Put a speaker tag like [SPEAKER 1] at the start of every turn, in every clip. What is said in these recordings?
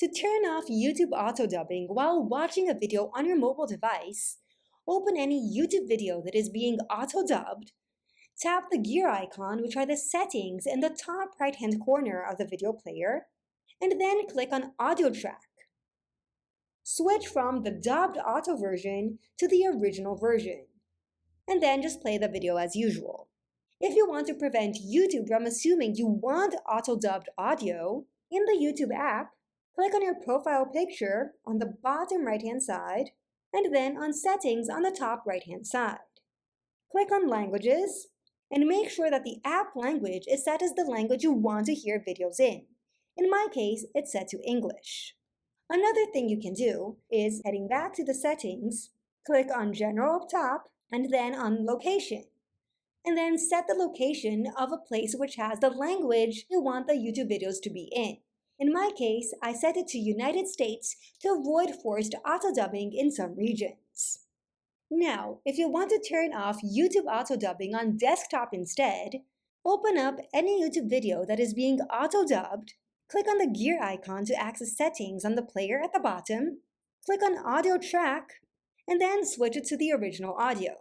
[SPEAKER 1] To turn off YouTube auto-dubbing while watching a video on your mobile device, open any YouTube video that is being auto-dubbed, tap the gear icon, which are the settings in the top right-hand corner of the video player, and then click on Audio Track. Switch from the dubbed auto version to the original version, and then just play the video as usual. If you want to prevent YouTube from assuming you want auto-dubbed audio, in the YouTube app, click on your profile picture on the bottom right-hand side, and then on Settings on the top right-hand side. Click on Languages, and make sure that the app language is set as the language you want to hear videos in. In my case, it's set to English. Another thing you can do is, heading back to the settings, click on General up top, and then on Location. And then set the location of a place which has the language you want the YouTube videos to be in. In my case, I set it to United States to avoid forced auto-dubbing in some regions. Now, if you want to turn off YouTube auto-dubbing on desktop instead, open up any YouTube video that is being auto-dubbed, click on the gear icon to access settings on the player at the bottom, click on Audio Track, and then switch it to the original audio.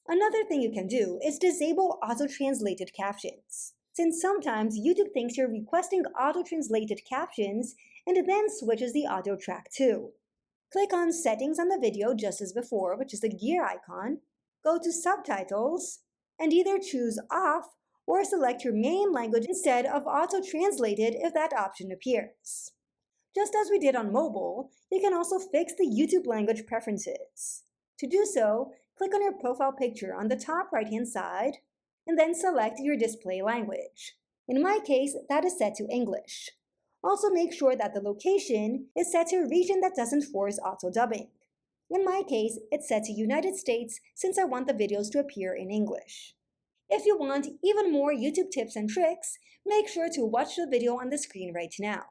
[SPEAKER 1] Another thing you can do is disable auto-translated captions, since sometimes YouTube thinks you're requesting auto-translated captions and then switches the audio track too. Click on Settings on the video just as before, which is the gear icon, go to Subtitles, and either choose Off or select your main language instead of auto-translated if that option appears. Just as we did on mobile, you can also fix the YouTube language preferences. To do so, click on your profile picture on the top right-hand side, and then select your display language. In my case, that is set to English. Also make sure that the location is set to a region that doesn't force auto-dubbing. In my case, it's set to United States since I want the videos to appear in English. If you want even more YouTube tips and tricks, make sure to watch the video on the screen right now.